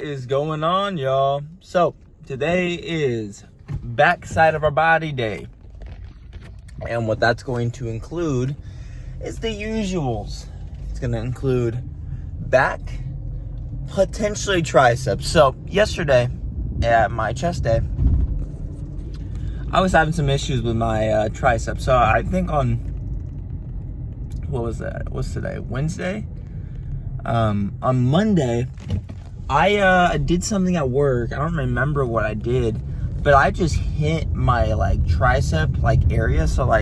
Is going on, y'all? So today is backside of our body day, and what that's going to include is the usuals. It's going to include back, potentially triceps. So yesterday at my chest day, I was having some issues with my triceps. So I think on, what was that? What's today? Wednesday? On Monday, I did something at work. I don't remember what I did, but I just hit my tricep area. So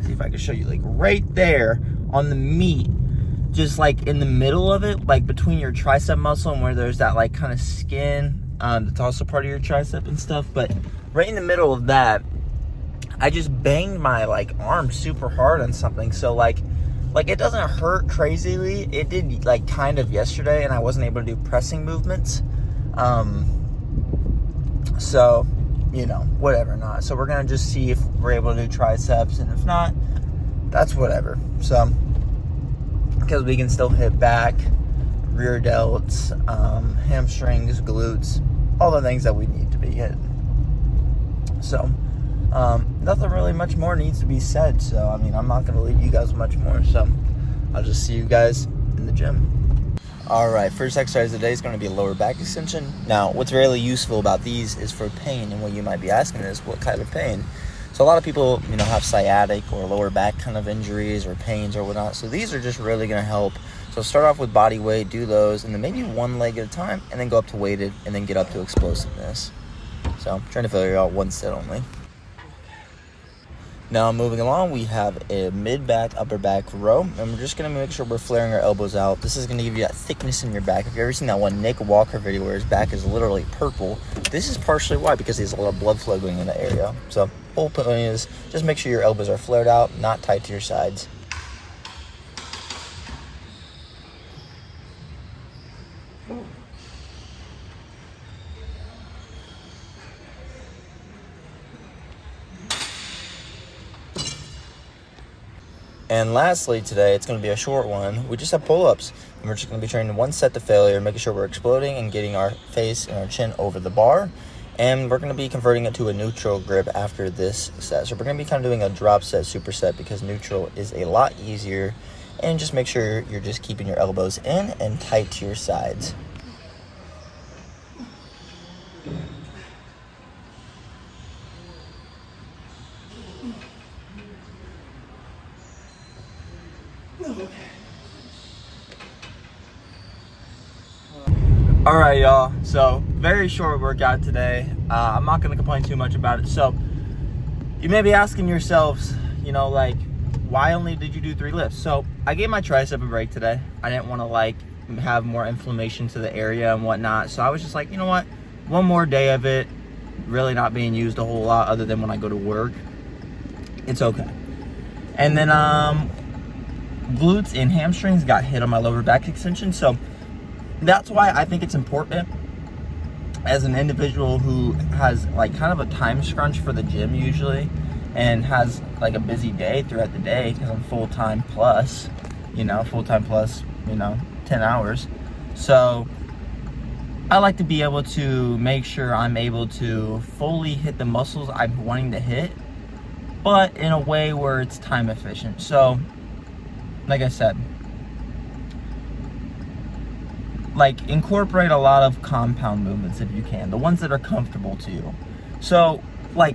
see if I can show you, right there on the meat, just in the middle of it, between your tricep muscle and where there's that kind of skin that's also part of your tricep and stuff. But right in the middle of that, I just banged my arm super hard on something. So it doesn't hurt crazily. It did kind of yesterday, and I wasn't able to do pressing movements. So, whatever not. So we're gonna just see if we're able to do triceps, and if not, that's whatever. So, because we can still hit back, rear delts, hamstrings, glutes, all the things that we need to be hitting. So, nothing really much more needs to be said. So, I'm not going to leave you guys much more. So, I'll just see you guys in the gym. All right, first exercise of the day is going to be a lower back extension. Now, what's really useful about these is for pain. And what you might be asking is, what kind of pain? So, a lot of people, have sciatic or lower back kind of injuries or pains or whatnot. So, these are just really going to help. So, start off with body weight, do those, and then maybe one leg at a time, and then go up to weighted, and then get up to explosiveness. So, I'm trying to figure out one set only. Now, moving along, we have a mid-back, upper back row, and we're just going to make sure we're flaring our elbows out. This is going to give you that thickness in your back. If you've ever seen that one Nick Walker video where his back is literally purple, this is partially why, because there's a lot of blood flow going in that area. So, whole point is just make sure your elbows are flared out, not tight to your sides. And lastly today, it's going to be a short one. We just have pull-ups. And we're just going to be training one set to failure, making sure we're exploding and getting our face and our chin over the bar. And we're going to be converting it to a neutral grip after this set. So we're going to be kind of doing a drop set, superset, because neutral is a lot easier. And just make sure you're just keeping your elbows in and tight to your sides. All right, y'all. So very short workout today. I'm not going to complain too much about it. So you may be asking yourselves, why only did you do 3 lifts? So I gave my tricep a break today. I didn't want to have more inflammation to the area and whatnot. So I was just you know what? One more day of it, really not being used a whole lot other than when I go to work. It's okay. And then glutes and hamstrings got hit on my lower back extension. So that's why I think it's important as an individual who has kind of a time scrunch for the gym usually, and has a busy day throughout the day, because I'm full-time plus 10 hours. So I like to be able to make sure I'm able to fully hit the muscles I'm wanting to hit, but in a way where it's time efficient. So like I said, incorporate a lot of compound movements if you can, the ones that are comfortable to you. So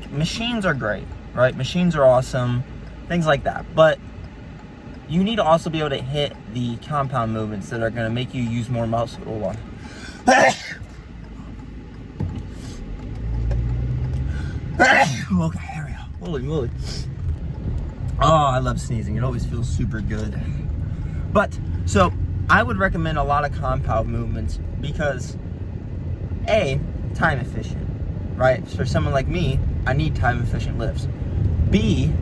machines are great, right? Machines are awesome, things like that. But you need to also be able to hit the compound movements that are going to make you use more muscle. Hold on. Okay, there we go. Holy moly. Oh, I love sneezing. It always feels super good. But, so I would recommend a lot of compound movements because, A, time efficient, right? For someone like me, I need time efficient lifts. B,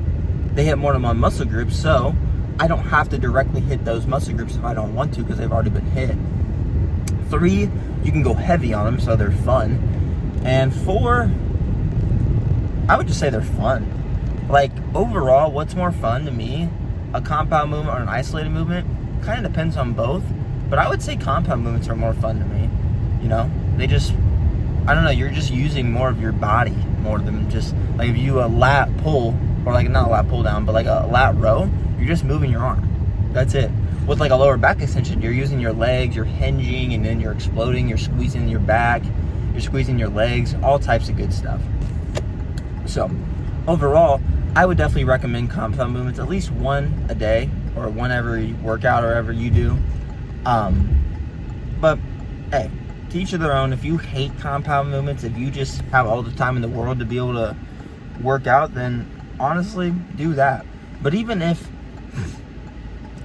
they hit more of my muscle groups, so I don't have to directly hit those muscle groups if I don't want to, because they've already been hit. 3, you can go heavy on them, so they're fun. And 4, I would just say they're fun. Overall, what's more fun to me, a compound movement or an isolated movement? Kind of depends on both, but I would say compound movements are more fun to me. You know, they just, I don't know, you're just using more of your body more than just, like if you a lat pull, or like not a lat pull down, but like a lat row, you're just moving your arm. That's it. With like a lower back extension, you're using your legs, you're hinging, and then you're exploding, you're squeezing your back, you're squeezing your legs, all types of good stuff. So, overall, I would definitely recommend compound movements, at least one a day, or whenever you work out or whatever you do. But, hey, to each of their own. If you hate compound movements, if you just have all the time in the world to be able to work out, then honestly, do that. But even if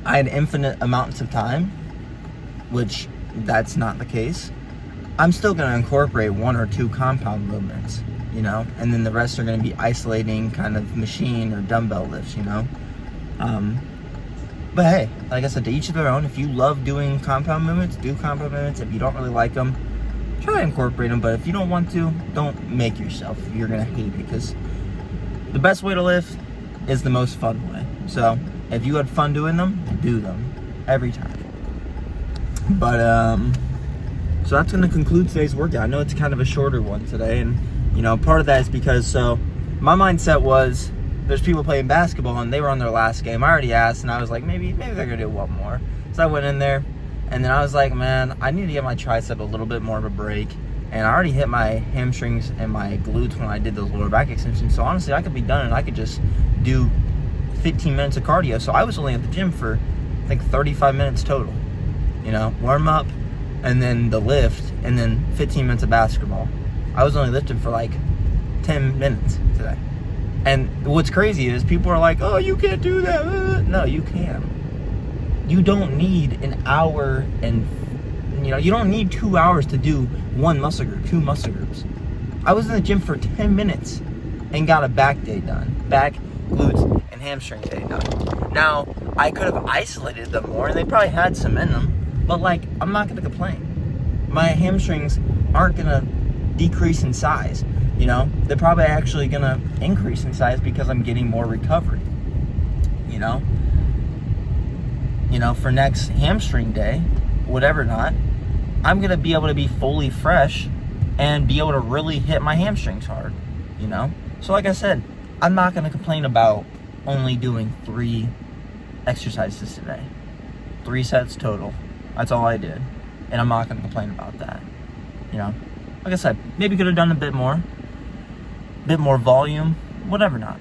I had infinite amounts of time, which that's not the case, I'm still going to incorporate 1 or 2 compound movements, you know, and then the rest are going to be isolating kind of machine or dumbbell lifts, you know. But hey, like I said, to each of their own. If you love doing compound movements, do compound movements. If you don't really like them, try to incorporate them. But if you don't want to, don't make yourself. You're going to hate it, because the best way to lift is the most fun way. So if you had fun doing them, do them every time. But so that's going to conclude today's workout. I know it's kind of a shorter one today, and you know, part of that is because, so my mindset was, there's people playing basketball and they were on their last game. I already asked, and I was like, maybe they're gonna do one more. So I went in there, and then I was like, man, I need to give my tricep a little bit more of a break. And I already hit my hamstrings and my glutes when I did those lower back extensions. So honestly, I could be done and I could just do 15 minutes of cardio. So I was only at the gym for, I think, 35 minutes total. You know, warm up, and then the lift, and then 15 minutes of basketball. I was only lifting for like 10 minutes today. And what's crazy is people are like, oh, you can't do that. No, you can. You don't need an hour, and you know, you don't need 2 hours to do one muscle group, 2 muscle groups. I was in the gym for 10 minutes and got a back day done. Back, glutes, and hamstring day done. Now, I could have isolated them more, and they probably had some in them, but like, I'm not gonna complain. My hamstrings aren't gonna decrease in size. You know, they're probably actually gonna increase in size because I'm getting more recovery. You know, for next hamstring day, whatever not, I'm gonna be able to be fully fresh and be able to really hit my hamstrings hard. You know, so like I said, I'm not gonna complain about only doing 3 exercises today, 3 sets total. That's all I did, and I'm not gonna complain about that. You know, like I said, maybe could have done a bit more volume, whatever not,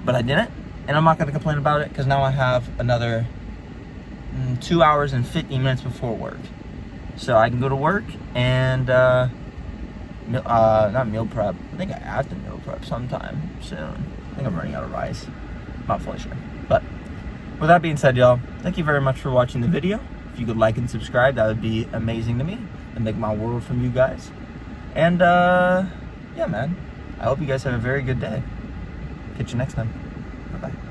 but I didn't, and I'm not going to complain about it, because now I have another 2 hours and 50 minutes before work, so I can go to work and not meal prep. I think I have to meal prep sometime soon. I think I'm running out of rice, not fully sure. But with that being said, y'all, thank you very much for watching the video. If you could like and subscribe, that would be amazing to me and make my world from you guys. And yeah, man, I hope you guys have a very good day. Catch you next time. Bye-bye.